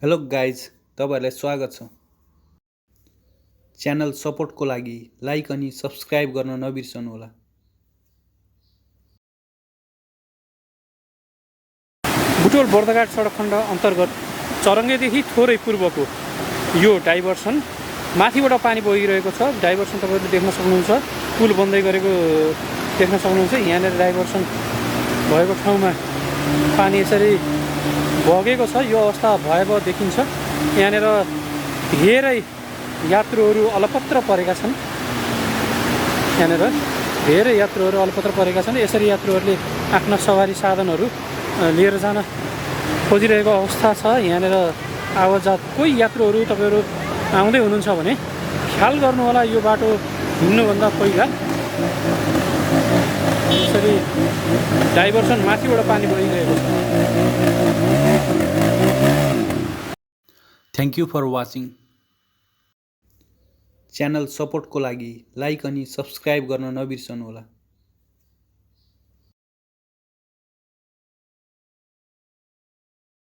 Hello guys, तपाईहरुलाई स्वागत छ। च्यानल सपोर्टको लागि लाइक अनि सब्स्क्राइब गर्न नबिर्सनु होला। बुटवल बर्दघाट सडक खण्ड अन्तर्गत चरङ्गेदेखि थोरै पूर्वको यो डाइभर्सन माथिबाट पानी बगिरहेको छ। डाइभर्सन तपाईहरुले देख्न सक्नुहुन्छ, पुल बन्दै गरेको देख्न सक्नुहुन्छ। यहाँनेर डाइभर्सन भएको ठाउँमा पानी यसरी बगेको छ। यो अवस्था भयावह देखिन्छ। यहाँनेर धेरै यात्रुहरू अलपत्र परेका छन्। यहाँनेर धेरै यात्रुहरू अलपत्र परेका छन्। यसरी यात्रुहरूले आफ्ना सवारी साधनहरू लिएर जान खोजिरहेको अवस्था छ। यहाँनेर आवाजात कोही यात्रुहरू तपाईहरु आउँदै हुनुहुन्छ भने ख्याल गर्नु होला। यो बाटो हिँड्नुभन्दा पहिला यसरी डाइभर्सन माथिबाट पानी बगिरहेको छ। Thank you for watching. Channel सपोर्टको लागि लाइक अनि सब्स्क्राइब गर्न नबिर्सनु होला।